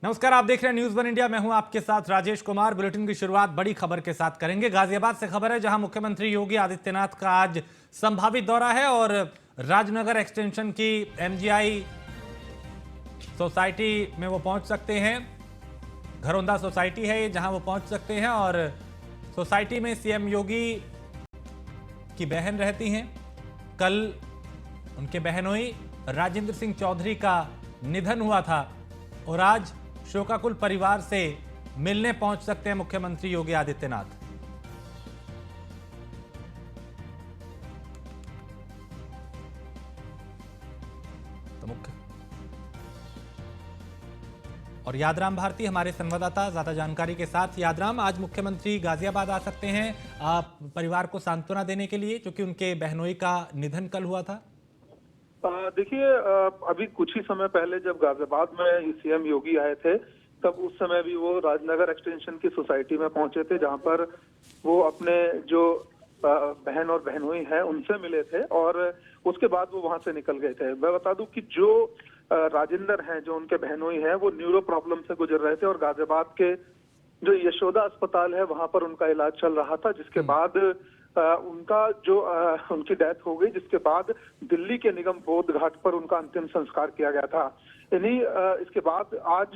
नमस्कार, आप देख रहे हैं न्यूज वन इंडिया। मैं हूं आपके साथ राजेश कुमार। बुलेटिन की शुरुआत बड़ी खबर के साथ करेंगे। गाजियाबाद से खबर है, जहां मुख्यमंत्री योगी आदित्यनाथ का आज संभावित दौरा है और राजनगर एक्सटेंशन की एमजीआई सोसाइटी में वो पहुंच सकते हैं। घरौंदा सोसाइटी है जहां वो पहुंच सकते हैं और सोसाइटी में सीएम योगी की बहन रहती हैं। कल उनके बहनोई राजेंद्र सिंह चौधरी का निधन हुआ था और आज शोकाकुल परिवार से मिलने पहुंच सकते हैं मुख्यमंत्री योगी आदित्यनाथ। तो और यादराम भारती हमारे संवाददाता ज्यादा जानकारी के साथ। यादराम, आज मुख्यमंत्री गाजियाबाद आ सकते हैं आप परिवार को सांत्वना देने के लिए, क्योंकि उनके बहनोई का निधन कल हुआ था। देखिए, अभी कुछ ही समय पहले जब गाजियाबाद में सीएम योगी आए थे, तब उस समय भी वो राजनगर एक्सटेंशन की सोसाइटी में पहुंचे थे, जहां पर वो अपने जो बहन और बहनोई हैं उनसे मिले थे और उसके बाद वो वहां से निकल गए थे। मैं बता दूं कि जो राजेंद्र हैं, जो उनके बहनोई हैं, वो न्यूरो प्रॉब्लम से गुजर रहे थे और गाजियाबाद के जो यशोदा अस्पताल है वहां पर उनका इलाज चल रहा था, जिसके बाद उनका जो उनकी डेथ हो गई, जिसके बाद दिल्ली के निगम बोध घाट पर उनका अंतिम संस्कार किया गया था। इसके बाद आज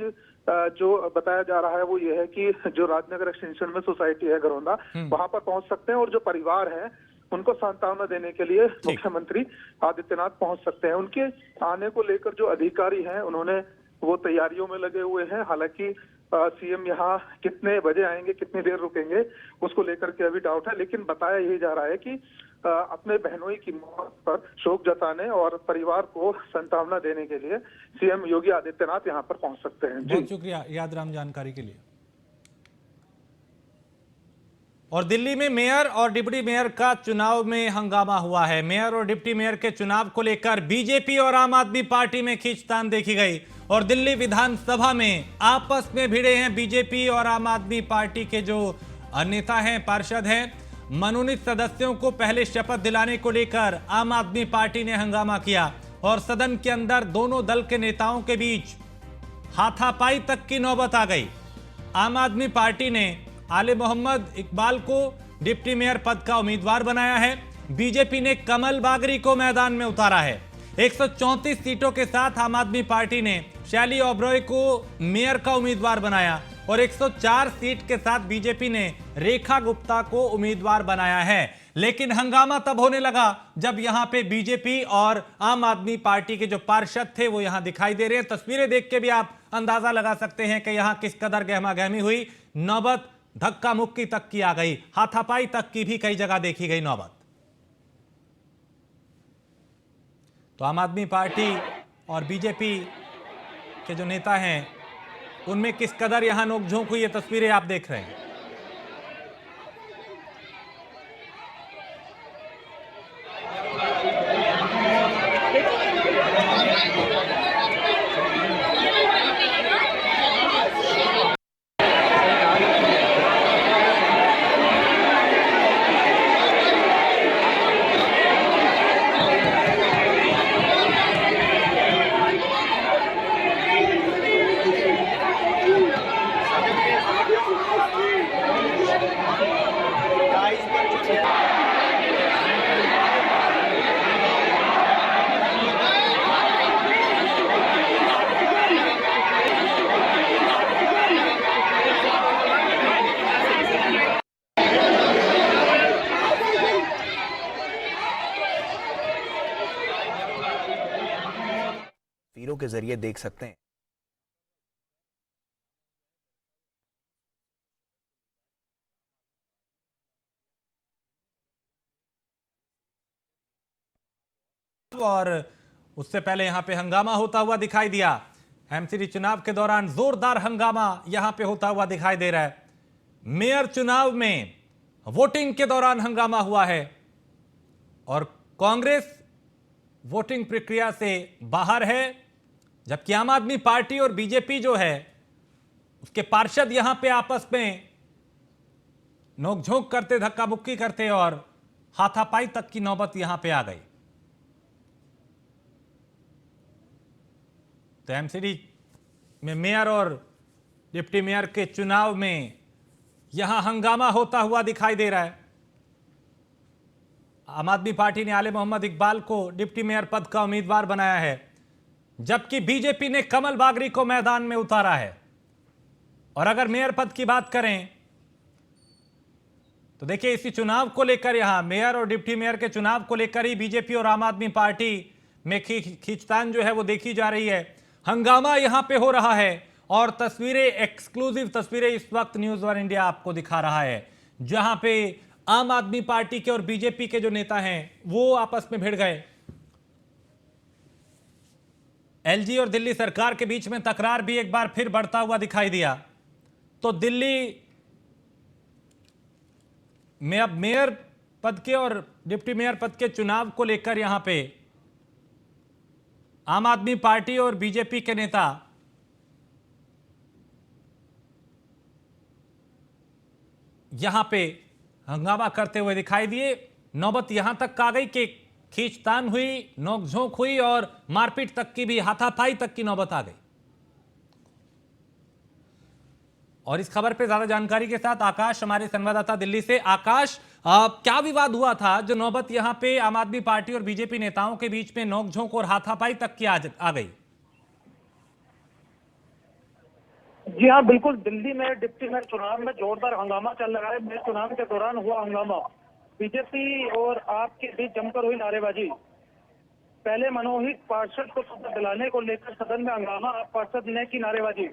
जो बताया जा रहा है वो ये है कि जो राजनगर एक्सटेंशन में सोसाइटी है घरौंदा, वहां पर पहुंच सकते हैं और जो परिवार है उनको सांत्वना देने के लिए मुख्यमंत्री आदित्यनाथ पहुंच सकते हैं। उनके आने को लेकर जो अधिकारी हैं उन्होंने वो तैयारियों में लगे हुए हैं। हालांकि सीएम यहाँ कितने बजे आएंगे, कितनी देर रुकेंगे, उसको लेकर के अभी डाउट है, लेकिन बताया यही जा रहा है कि अपने बहनोई की मौत पर शोक जताने और परिवार को सांत्वना देने के लिए सीएम योगी आदित्यनाथ यहाँ पर पहुंच सकते हैं। बहुत शुक्रिया यादराम जानकारी के लिए। और दिल्ली में मेयर और डिप्टी मेयर का चुनाव में हंगामा हुआ है। मेयर और डिप्टी मेयर के चुनाव को लेकर बीजेपी और आम आदमी पार्टी में खींचतान देखी गई और दिल्ली विधानसभा में आपस में भिड़े हैं बीजेपी और आम आदमी पार्टी के जो नेता हैं, पार्षद हैं। मनोनीत सदस्यों को पहले शपथ दिलाने को लेकर आम आदमी पार्टी ने हंगामा किया और सदन के अंदर दोनों दल के नेताओं के बीच हाथापाई तक की नौबत आ गई। आम आदमी पार्टी ने आले मोहम्मद इकबाल को डिप्टी मेयर पद का उम्मीदवार बनाया है। बीजेपी ने कमल बागरी को मैदान में उतारा है। 134 सीटों के साथ आम आदमी पार्टी ने शैली ओबरॉय को मेयर का उम्मीदवार बनाया और 104 सीट के साथ बीजेपी ने रेखा गुप्ता को उम्मीदवार बनाया है। लेकिन हंगामा तब होने लगा जब यहां पे बीजेपी और आम आदमी पार्टी के जो पार्षद थे वो यहां दिखाई दे रहे हैं। तस्वीरें देख के भी आप अंदाजा लगा सकते हैं कि यहां किस कदर गहमा गहमी हुई। नौबत धक्का मुक्की तक की आ गई, हाथापाई तक की भी कई जगह देखी गई नौबत। तो आम आदमी पार्टी और बीजेपी के जो नेता हैं उनमें किस कदर यहां नोकझोंक हुई, ये तस्वीरें आप देख रहे हैं। तस्वीरों के जरिए देख सकते हैं। और उससे पहले यहां पे हंगामा होता हुआ दिखाई दिया। एमसीडी चुनाव के दौरान जोरदार हंगामा यहां पे होता हुआ दिखाई दे रहा है। मेयर चुनाव में वोटिंग के दौरान हंगामा हुआ है और कांग्रेस वोटिंग प्रक्रिया से बाहर है, जबकि आम आदमी पार्टी और बीजेपी जो है उसके पार्षद यहां पे आपस में नोकझोंक करते, धक्का मुक्की करते और हाथापाई तक की नौबत यहां पे आ गई। तो एमसीडी में मेयर और डिप्टी मेयर के चुनाव में यहां हंगामा होता हुआ दिखाई दे रहा है। आम आदमी पार्टी ने आले मोहम्मद इकबाल को डिप्टी मेयर पद का उम्मीदवार बनाया है, जबकि बीजेपी ने कमल बागरी को मैदान में उतारा है। और अगर मेयर पद की बात करें तो देखिए, इसी चुनाव को लेकर यहां मेयर और डिप्टी मेयर के चुनाव को लेकर ही बीजेपी और आम आदमी पार्टी में खींचतान जो है वो देखी जा रही है। हंगामा यहां पे हो रहा है और तस्वीरें, एक्सक्लूसिव तस्वीरें इस वक्त न्यूज़ वन इंडिया आपको दिखा रहा है, जहां पे आम आदमी पार्टी के और बीजेपी के जो नेता हैं वो आपस में भिड़ गए। एलजी और दिल्ली सरकार के बीच में तकरार भी एक बार फिर बढ़ता हुआ दिखाई दिया। तो दिल्ली में अब मेयर पद के और डिप्टी मेयर पद के चुनाव को लेकर यहां पे आम आदमी पार्टी और बीजेपी के नेता यहां पे हंगामा करते हुए दिखाई दिए। नौबत यहां तक आ गई कि खींचतान हुई, नोकझोंक हुई और मारपीट तक की भी, हाथापाई तक की नौबत आ गई। और इस खबर पे ज्यादा जानकारी के साथ आकाश हमारे संवाददाता दिल्ली से। आकाश, क्या विवाद हुआ था जो नौबत यहां पे आम आदमी पार्टी और बीजेपी नेताओं के बीच में नोकझोंक और हाथापाई तक की आ गई? जी हाँ, बिल्कुल। दिल्ली में डिप्टी मेयर चुनाव में जोरदार हंगामा चल रहा है। मेयर चुनाव के दौरान हुआ हंगामा, बीजेपी और आप के बीच जमकर हुई नारेबाजी। पहले मनोनीत पार्षद को शपथ दिलाने को लेकर सदन में हंगामा, आप पार्षद ने की नारेबाजी।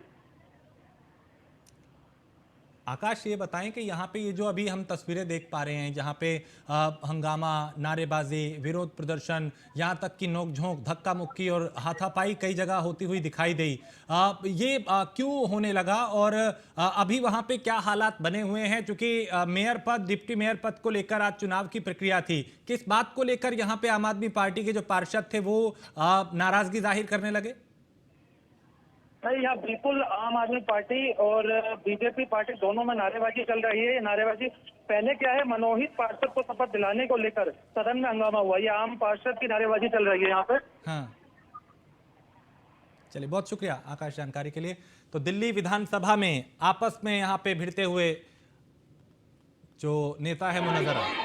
आकाश, ये बताएं कि यहाँ पे ये जो अभी हम तस्वीरें देख पा रहे हैं, जहाँ पे हंगामा, नारेबाजी, विरोध प्रदर्शन, यहाँ तक कि नोकझोंक, धक्का मुक्की और हाथापाई कई जगह होती हुई दिखाई दी। ये क्यों होने लगा और अभी वहाँ पे क्या हालात बने हुए हैं? क्योंकि मेयर पद, डिप्टी मेयर पद को लेकर आज चुनाव की प्रक्रिया थी। किस बात को लेकर यहाँ पे आम आदमी पार्टी के जो पार्षद थे वो नाराजगी जाहिर करने लगे? नहीं, यहाँ बिल्कुल आम आदमी पार्टी और बीजेपी पार्टी दोनों में नारेबाजी चल रही है। ये नारेबाजी पहले क्या है, मनोनीत पार्षद को शपथ दिलाने को लेकर सदन में हंगामा हुआ। ये आम पार्षद की नारेबाजी चल रही है यहाँ पे। हाँ, चलिए, बहुत शुक्रिया आकाश जानकारी के लिए। तो दिल्ली विधानसभा में आपस में यहाँ पे भिड़ते हुए जो नेता है वो नजर आए।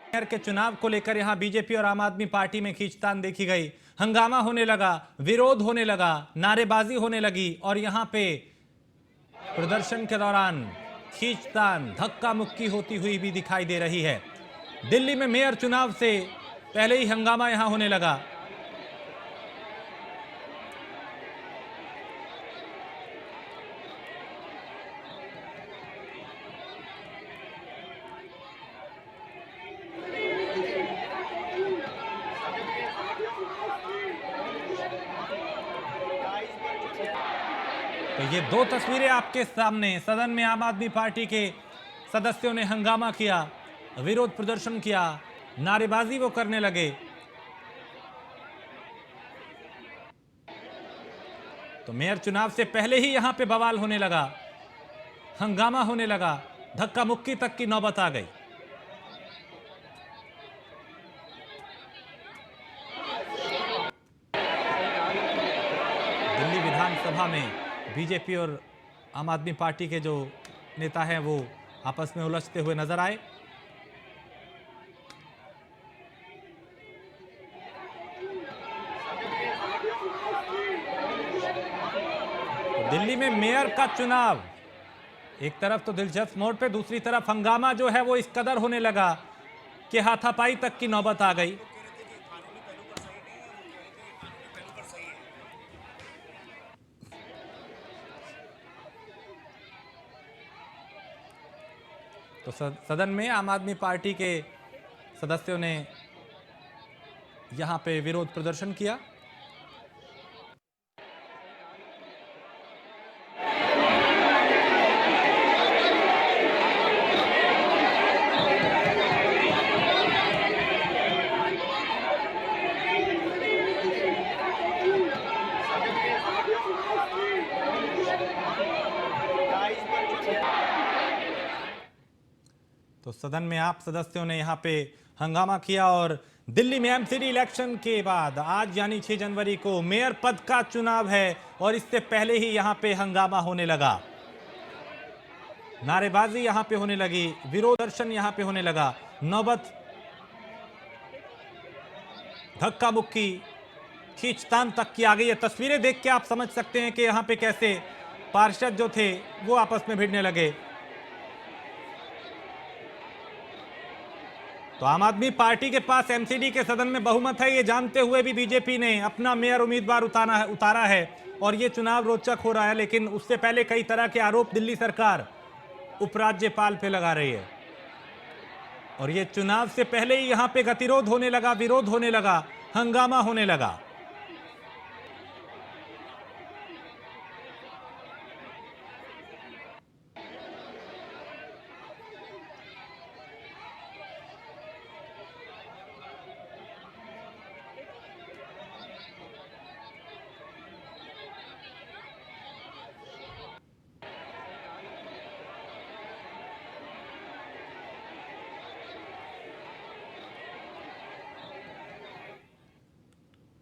मेयर के चुनाव को लेकर यहां बीजेपी और आम आदमी पार्टी में खींचतान देखी गई। हंगामा होने लगा, विरोध होने लगा, नारेबाजी होने लगी और यहां पे प्रदर्शन के दौरान खींचतान, धक्का मुक्की होती हुई भी दिखाई दे रही है। दिल्ली में मेयर चुनाव से पहले ही हंगामा यहां होने लगा। तो ये दो तस्वीरें आपके सामने। सदन में आम आदमी पार्टी के सदस्यों ने हंगामा किया, विरोध प्रदर्शन किया, नारेबाजी वो करने लगे। तो मेयर चुनाव से पहले ही यहां पे बवाल होने लगा, हंगामा होने लगा, धक्का मुक्की तक की नौबत आ गई। दिल्ली विधानसभा में बीजेपी और आम आदमी पार्टी के जो नेता हैं वो आपस में उलझते हुए नजर आए। तो दिल्ली में मेयर का चुनाव एक तरफ तो दिलचस्प मोड़ पे, दूसरी तरफ हंगामा जो है वो इस कदर होने लगा कि हाथापाई तक की नौबत आ गई। तो सदन में आम आदमी पार्टी के सदस्यों ने यहां पे विरोध प्रदर्शन किया। तो सदन में आप सदस्यों ने यहाँ पे हंगामा किया और दिल्ली में एमसीडी इलेक्शन के बाद आज यानी 6 जनवरी को मेयर पद का चुनाव है और इससे पहले ही यहाँ पे हंगामा होने लगा, नारेबाजी यहाँ पे होने लगी, विरोध प्रदर्शन यहाँ पे होने लगा, नौबत धक्का मुक्की खींचतान तक की आ गई है। तस्वीरें देख के आप समझ सकते हैं कि यहाँ पे कैसे पार्षद जो थे वो आपस में भिड़ने लगे। तो आम आदमी पार्टी के पास एमसीडी के सदन में बहुमत है, ये जानते हुए भी बीजेपी ने अपना मेयर उम्मीदवार उतारा है और ये चुनाव रोचक हो रहा है। लेकिन उससे पहले कई तरह के आरोप दिल्ली सरकार उपराज्यपाल पे लगा रही है और ये चुनाव से पहले ही यहां पे गतिरोध होने लगा, विरोध होने लगा, हंगामा होने लगा।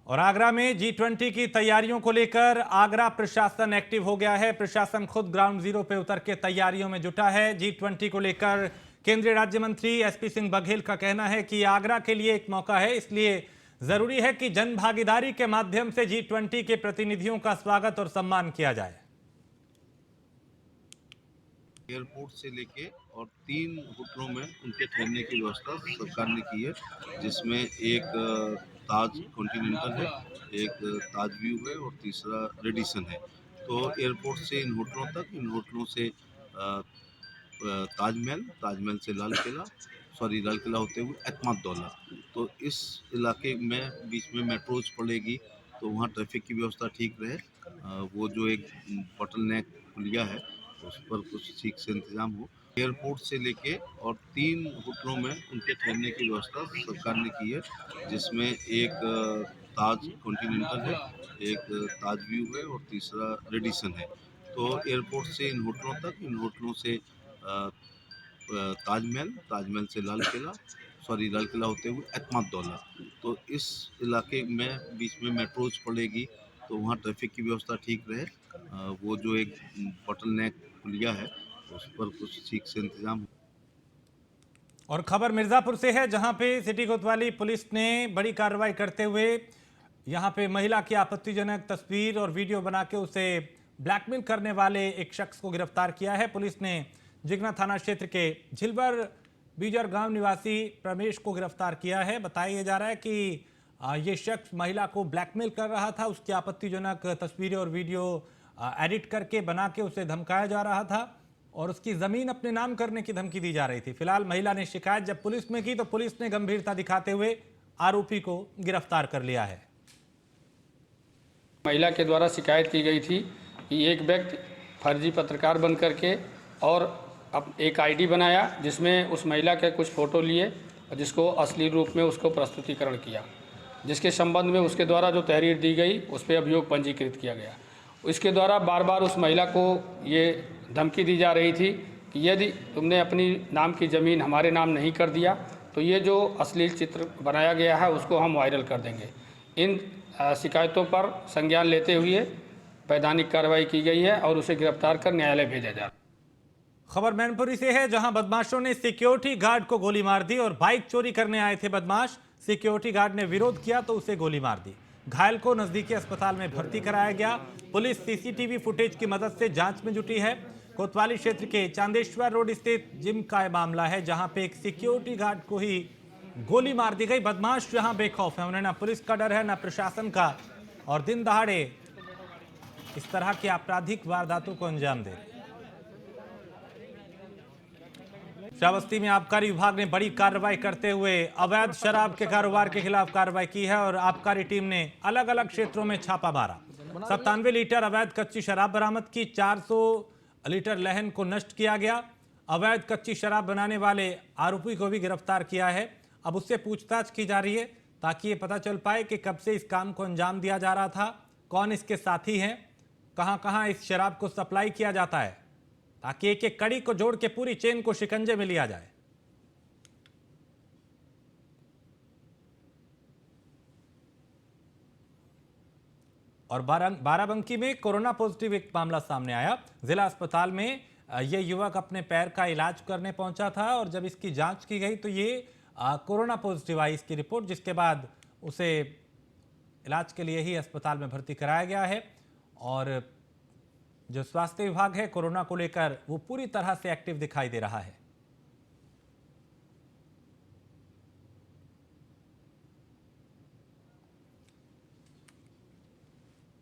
और आगरा में G20 की तैयारियों को लेकर आगरा प्रशासन एक्टिव हो गया है। प्रशासन खुद ग्राउंड जीरो पे उतर के तैयारियों में जुटा है। G20 को लेकर केंद्रीय राज्य मंत्री एसपी सिंह बघेल का कहना है कि आगरा के लिए एक मौका है, इसलिए जरूरी है कि जन भागीदारी के माध्यम से G20 के प्रतिनिधियों का स्वागत और सम्मान किया जाए। एयरपोर्ट से लेके और 3 होटलों में उनके ठहरने की व्यवस्था सरकार ने की है, जिसमें एक ताज कॉन्टिनेंटल है, एक ताज व्यू है और तीसरा रेडिसन है। तो एयरपोर्ट से इन होटलों तक, इन होटलों से ताजमहल से लाल किला होते हुए एतमाद-दौला। तो इस इलाके में बीच में मेट्रोज पड़ेगी तो वहाँ ट्रैफिक की व्यवस्था ठीक रहे। वो जो एक बॉटल नेक पुलिया है उस पर कुछ ठीक से इंतजाम हो। एयरपोर्ट से लेके और 3 होटलों में उनके ठहरने की व्यवस्था सरकार ने की है, जिसमें एक ताज कॉन्टिनेंटल है, एक ताज व्यू है और तीसरा रेडिसन है। तो एयरपोर्ट से इन होटलों तक, इन होटलों से ताजमहल से लाल किला होते हुए एतमाद-दौला। तो इस इलाके में बीच में मेट्रोज पड़ेगी तो वहाँ ट्रैफिक की व्यवस्था ठीक रहे। वो जो एक बॉटल नेक पुलिया है उस पर कुछ ठीक से इंतजाम हो। और खबर मिर्जापुर से है, जहां पे सिटी कोतवाली पुलिस ने बड़ी कार्रवाई करते हुए यहां पे महिला की आपत्तिजनक तस्वीर और वीडियो बना के उसे ब्लैकमेल करने वाले एक शख्स को गिरफ्तार किया है। पुलिस ने जिगना थाना क्षेत्र के झिलबर बीजर गांव निवासी प्रमेश को गिरफ्तार किया है। बताया जा रहा है कि ये शख्स महिला को ब्लैकमेल कर रहा था, उसकी आपत्तिजनक तस्वीरें और वीडियो एडिट करके बना के उसे धमकाया जा रहा था और उसकी जमीन अपने नाम करने की धमकी दी जा रही थी। फिलहाल महिला ने शिकायत जब पुलिस में की तो पुलिस ने गंभीरता दिखाते हुए आरोपी को गिरफ्तार कर लिया है। महिला के द्वारा शिकायत की गई थी कि एक व्यक्ति फर्जी पत्रकार बन करके और अब एक आईडी बनाया जिसमें उस महिला के कुछ फ़ोटो लिए और जिसको असली रूप में उसको प्रस्तुतिकरण किया, जिसके संबंध में उसके द्वारा जो तहरीर दी गई उस पर अभियोग पंजीकृत किया गया। इसके द्वारा बार बार उस महिला को ये धमकी दी जा रही थी कि यदि तुमने अपनी नाम की ज़मीन हमारे नाम नहीं कर दिया तो ये जो अश्लील चित्र बनाया गया है उसको हम वायरल कर देंगे। इन शिकायतों पर संज्ञान लेते हुए वैधानिक कार्रवाई की गई है और उसे गिरफ्तार कर न्यायालय भेजा जा रहा है। खबर मैनपुरी से है, जहां बदमाशों ने सिक्योरिटी गार्ड को गोली मार दी और बाइक चोरी करने आए थे बदमाश। सिक्योरिटी गार्ड ने विरोध किया तो उसे गोली मार दी। घायल को नजदीकी अस्पताल में भर्ती कराया गया। पुलिस सीसीटीवी फुटेज की मदद से जांच में जुटी है। कोतवाली क्षेत्र के चांदेश्वर रोड स्थित जिम का मामला है, जहां पे एक सिक्योरिटी गार्ड को ही गोली मार दी गई। बदमाश जहां बेखौफ है, उन्हें ना पुलिस का डर है ना प्रशासन का, और दिन दहाड़े इस तरह की आपराधिक वारदातों को अंजाम दे रहे। श्रावस्ती में आबकारी विभाग ने बड़ी कार्रवाई करते हुए अवैध शराब के कारोबार के खिलाफ कार्रवाई की है और आबकारी टीम ने अलग अलग क्षेत्रों में छापा मारा। 97 लीटर अवैध कच्ची शराब बरामद की, 400 लीटर लहन को नष्ट किया गया। अवैध कच्ची शराब बनाने वाले आरोपी को भी गिरफ्तार किया है। अब उससे पूछताछ की जा रही है ताकि ये पता चल पाए कि कब से इस काम को अंजाम दिया जा रहा था, कौन इसके साथी हैं, कहां कहां इस शराब को सप्लाई किया जाता है, ताकि एक एक कड़ी को जोड़ के पूरी चेन को शिकंजे में लिया जाए। और बाराबंकी में कोरोना पॉजिटिव एक मामला सामने आया। जिला अस्पताल में ये युवक अपने पैर का इलाज करने पहुंचा था और जब इसकी जांच की गई तो ये कोरोना पॉजिटिव आई इसकी रिपोर्ट, जिसके बाद उसे इलाज के लिए ही अस्पताल में भर्ती कराया गया है। और जो स्वास्थ्य विभाग है कोरोना को लेकर वो पूरी तरह से एक्टिव दिखाई दे रहा है।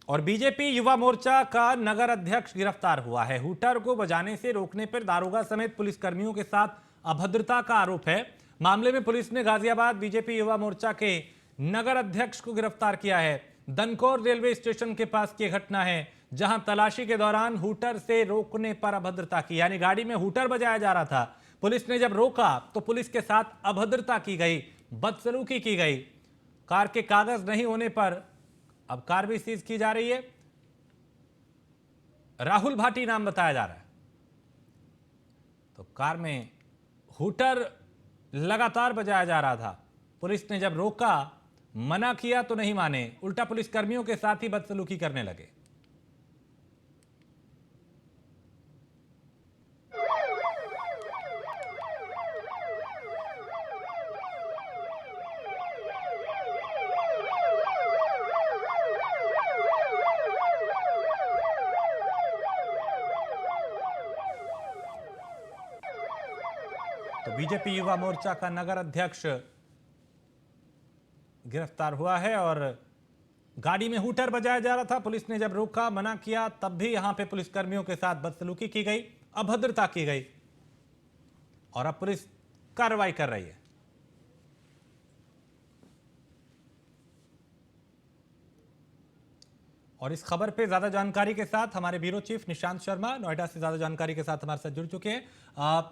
और बीजेपी युवा मोर्चा का नगर अध्यक्ष गिरफ्तार हुआ है। हूटर को बजाने से रोकने पर दारोगा समेत पुलिसकर्मियों के साथ अभद्रता का आरोप है। मामले में पुलिस ने गाजियाबाद बीजेपी युवा मोर्चा के नगर अध्यक्ष को गिरफ्तार किया है। दनकौर रेलवे स्टेशन के पास की घटना है, जहां तलाशी के दौरान हूटर से रोकने पर अभद्रता की, यानी गाड़ी में हूटर बजाया जा रहा था। पुलिस ने जब रोका तो पुलिस के साथ अभद्रता की गई, बदसलूकी की गई। कार के कागज नहीं होने पर अब कार भी सीज की जा रही है। राहुल भाटी नाम बताया जा रहा है। तो कार में हूटर लगातार बजाया जा रहा था। पुलिस ने जब रोका, मना किया तो नहीं माने, उल्टा पुलिस कर्मियों के साथ ही बदसलूकी करने लगे। तो बीजेपी युवा मोर्चा का नगर अध्यक्ष गिरफ्तार हुआ है और गाड़ी में हूटर बजाया जा रहा था। पुलिस ने जब रोका, मना किया, तब भी यहां पे पुलिसकर्मियों के साथ बदसलूकी की गई, अभद्रता की गई और अब पुलिस कार्रवाई कर रही है। और इस खबर पे ज्यादा जानकारी के साथ हमारे ब्यूरो चीफ निशांत शर्मा नोएडा से ज्यादा जानकारी के साथ हमारे साथ जुड़ चुके हैं।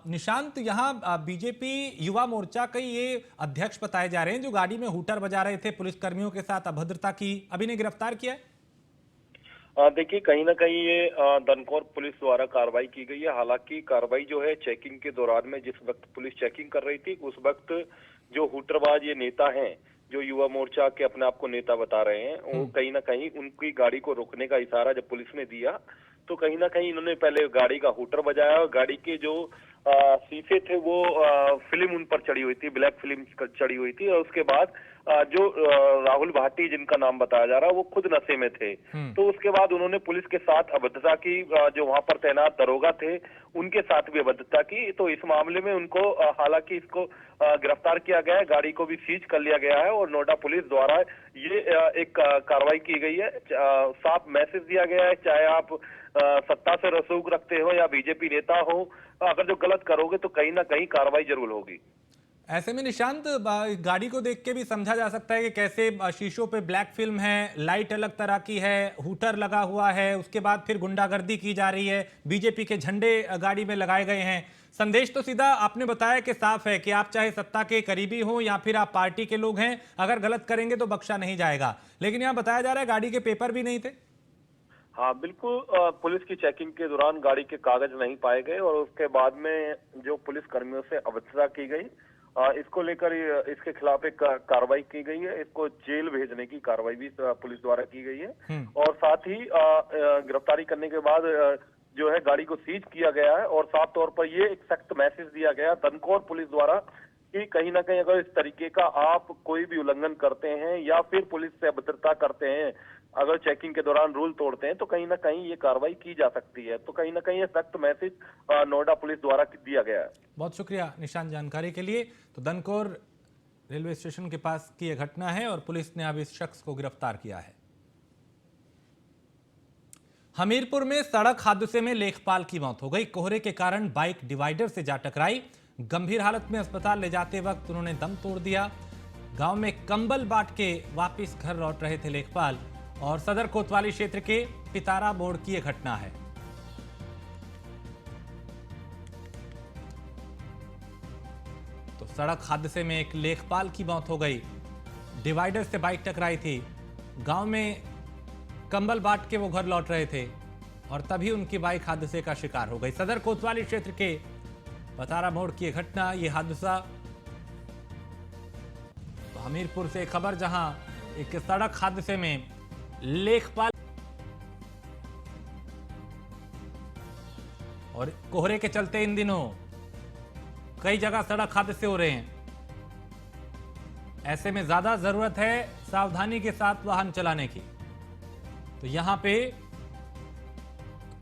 निशांत, यहाँ बीजेपी युवा मोर्चा के ये अध्यक्ष बताए जा रहे हैं जो गाड़ी में हूटर बजा रहे थे, पुलिसकर्मियों के साथ अभद्रता की, अभी ने गिरफ्तार किया है। देखिए, कहीं ना कहीं ये दनकौर पुलिस द्वारा कार्रवाई की गई है। हालांकि कार्रवाई जो है चेकिंग के दौरान में, जिस वक्त पुलिस चेकिंग कर रही थी उस वक्त जो हूटरबाज ये नेता हैं, जो युवा मोर्चा के अपने आप को नेता बता रहे हैं, वो कहीं ना कहीं उनकी गाड़ी को रोकने का इशारा जब पुलिस ने दिया तो कहीं ना कहीं इन्होंने पहले गाड़ी का हूटर बजाया और गाड़ी के जो शीशे थे वो फिल्म उन पर चढ़ी हुई थी, ब्लैक फिल्म चढ़ी हुई थी। और उसके बाद जो राहुल भाटी जिनका नाम बताया जा रहा है वो खुद नशे में थे। तो उसके बाद उन्होंने पुलिस के साथ अभद्रता की, जो वहां पर तैनात दरोगा थे उनके साथ भी अभद्रता की। तो इस मामले में उनको हालांकि इसको गिरफ्तार किया गया है, गाड़ी को भी सीज कर लिया गया है और नोएडा पुलिस द्वारा ये एक कार्रवाई की गई है। साफ मैसेज दिया गया है, चाहे आप सत्ता से रसूख रखते हो या बीजेपी नेता हो, अगर जो गलत करोगे तो कहीं ना कहीं कार्रवाई जरूर होगी। ऐसे में निशांत, गाड़ी को देख के भी समझा जा सकता है कि कैसे शीशों पे ब्लैक फिल्म है, लाइट अलग तरह की है, हूटर लगा हुआ है, उसके बाद फिर गुंडागर्दी की जा रही है, बीजेपी के झंडे गाड़ी में लगाए गए हैं। संदेश तो सीधा आपने बताया कि साफ है कि आप चाहे सत्ता के करीबी हो या फिर आप पार्टी के लोग हैं, अगर गलत करेंगे तो बख्शा नहीं जाएगा। लेकिन यहाँ बताया जा रहा है गाड़ी के पेपर भी नहीं थे। हाँ बिल्कुल, पुलिस की चेकिंग के दौरान गाड़ी के कागज नहीं पाए गए और उसके बाद में जो पुलिस कर्मियों से अभद्रता की गई, इसको लेकर इसके खिलाफ एक कार्रवाई की गई है। इसको जेल भेजने की कार्रवाई भी पुलिस द्वारा की गई है और साथ ही गिरफ्तारी करने के बाद जो है गाड़ी को सीज किया गया है और साफ तौर पर ये एक सख्त मैसेज दिया गया दनकौर पुलिस द्वारा कि कहीं ना कहीं अगर इस तरीके का आप कोई भी उल्लंघन करते हैं या फिर पुलिस से अभद्रता करते हैं, अगर चेकिंग के दौरान रूल तोड़ते हैं तो कहीं ना कहीं ये कार्रवाई की जा सकती है। तो कहीं ना कहीं ये सख्त मैसेज नोएडा पुलिस द्वारा दिया गया है। बहुत शुक्रिया निशांत जानकारी के लिए। तो दनकौर रेलवे स्टेशन के पास की यह घटना है और पुलिस ने अब इस शख्स को गिरफ्तार किया है। हमीरपुर में सड़क हादसे में लेखपाल की मौत हो गई। कोहरे के कारण बाइक डिवाइडर से जा टकराई। गंभीर हालत में अस्पताल ले जाते वक्त उन्होंने दम तोड़ दिया। गांव में कंबल बांट के वापस घर लौट रहे थे लेखपाल और सदर कोतवाली क्षेत्र के पितारा मोड़ की यह घटना है। तो सड़क हादसे में एक लेखपाल की मौत हो गई। डिवाइडर से बाइक टकराई थी। गांव में कंबल बांट के वो घर लौट रहे थे और तभी उनकी बाइक हादसे का शिकार हो गई। सदर कोतवाली क्षेत्र के पितारा मोड़ की यह घटना, यह हादसा। तो हमीरपुर से खबर, जहां एक सड़क हादसे में लेखपाल और कोहरे के चलते इन दिनों कई जगह सड़क हादसे हो रहे हैं। ऐसे में ज्यादा जरूरत है सावधानी के साथ वाहन चलाने की। तो यहां पे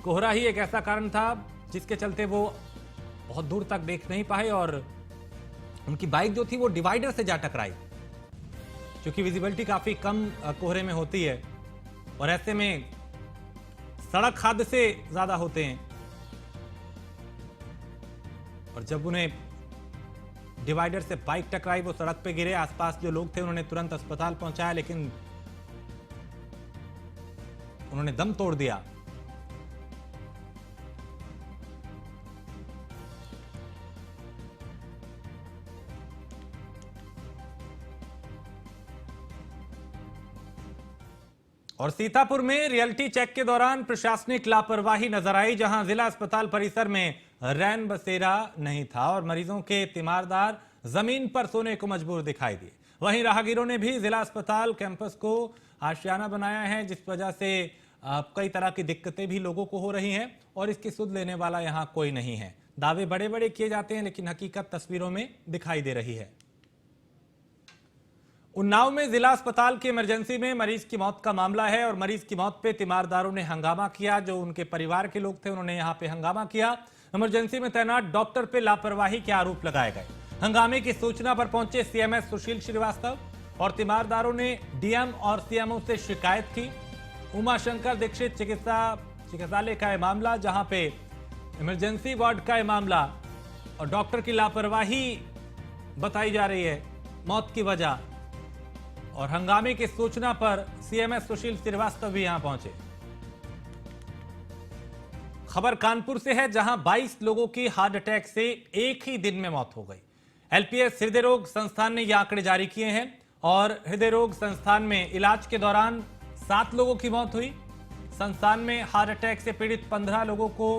कोहरा ही एक ऐसा कारण था जिसके चलते वो बहुत दूर तक देख नहीं पाए और उनकी बाइक जो थी वो डिवाइडर से जा टकराई, क्योंकि विजिबिलिटी काफी कम कोहरे में होती है और ऐसे में सड़क हादसे ज्यादा होते हैं। और जब उन्हें डिवाइडर से बाइक टकराई, वो सड़क पे गिरे। आसपास जो लोग थे उन्होंने तुरंत अस्पताल पहुंचाया, लेकिन उन्होंने दम तोड़ दिया। और सीतापुर में रियलिटी चेक के दौरान प्रशासनिक लापरवाही नजर आई, जहां जिला अस्पताल परिसर में रैन बसेरा नहीं था और मरीजों के तीमारदार जमीन पर सोने को मजबूर दिखाई दिए। वहीं राहगीरों ने भी जिला अस्पताल कैंपस को आशियाना बनाया है, जिस वजह से कई तरह की दिक्कतें भी लोगों को हो रही हैं और इसकी सुध लेने वाला यहां कोई नहीं है। दावे बड़े बड़े किए जाते हैं, लेकिन हकीकत तस्वीरों में दिखाई दे रही है। उन्नाव में जिला अस्पताल की इमरजेंसी में मरीज की मौत का मामला है और मरीज की मौत पे तीमारदारों ने हंगामा किया। जो उनके परिवार के लोग थे उन्होंने यहां पे हंगामा किया। इमरजेंसी में तैनात डॉक्टर पे लापरवाही के आरोप लगाए गए। हंगामे की सूचना पर पहुंचे सीएमएस सुशील श्रीवास्तव और तीमारदारों ने डीएम और सीएमओ से शिकायत की। उमाशंकर दीक्षित चिकित्सालय का यह मामला, जहां पे इमरजेंसी वार्ड का यह मामला और डॉक्टर की लापरवाही बताई जा रही है मौत की वजह। और हंगामे की सूचना पर सीएमएस सुशील श्रीवास्तव भी यहां पहुंचे। खबर कानपुर से है, जहां 22 लोगों की हार्ट अटैक से एक ही दिन में मौत हो गई। एलपीएस हृदय रोग संस्थान ने ये आंकड़े जारी किए हैं और हृदय रोग संस्थान में इलाज के दौरान 7 लोगों की मौत हुई। संस्थान में हार्ट अटैक से पीड़ित 15 लोगों को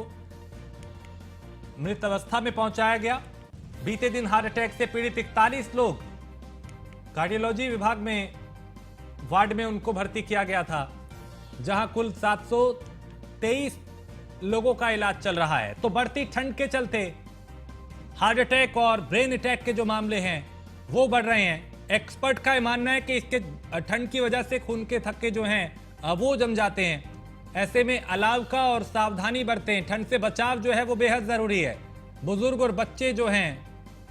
मृत अवस्था में पहुंचाया गया। बीते दिन हार्ट अटैक से पीड़ित 41 लोग कार्डियोलॉजी विभाग में वार्ड में उनको भर्ती किया गया था, जहां कुल 723 लोगों का इलाज चल रहा है। तो बढ़ती ठंड के चलते हार्ट अटैक और ब्रेन अटैक के जो मामले हैं वो बढ़ रहे हैं। एक्सपर्ट का यह मानना है कि इसके ठंड की वजह से खून के थक्के जो हैं वो जम जाते हैं। ऐसे में अलाव का और सावधानी बरतें। ठंड से बचाव जो है वो बेहद जरूरी है। बुजुर्ग और बच्चे जो हैं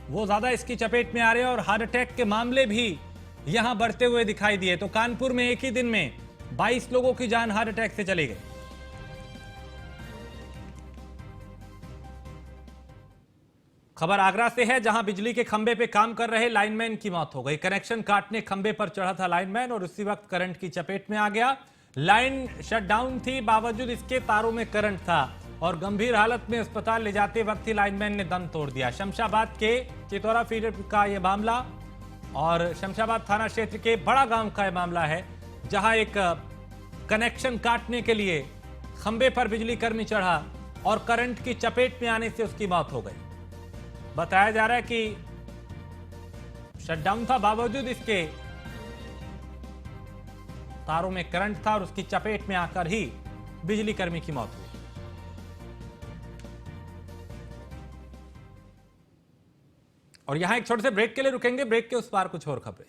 वो ज्यादा इसकी चपेट में आ रहे हैं और हार्ट अटैक के मामले भी यहां बढ़ते हुए दिखाई दिए। तो कानपुर में एक ही दिन में 22 लोगों की जान हार्ट अटैक से चली गई। खबर आगरा से है, जहां बिजली के खंभे पे काम कर रहे लाइनमैन की मौत हो गई। कनेक्शन काटने खंभे पर चढ़ा था लाइनमैन और उसी वक्त करंट की चपेट में आ गया। लाइन शटडाउन थी, बावजूद इसके तारों में करंट था और गंभीर हालत में अस्पताल ले जाते वक्त ही लाइनमैन ने दम तोड़ दिया। शमशाबाद के चितौरा फीडर का यह मामला और शमशाबाद थाना क्षेत्र के बड़ा गांव का यह मामला है, जहां एक कनेक्शन काटने के लिए खंबे पर बिजली कर्मी चढ़ा और करंट की चपेट में आने से उसकी मौत हो गई। बताया जा रहा है कि शटडाउन था, बावजूद इसके तारों में करंट था और उसकी चपेट में आकर ही बिजली कर्मी की मौत हुई। और यहां एक छोटे से ब्रेक के लिए रुकेंगे। ब्रेक के उस पार कुछ और खबरें।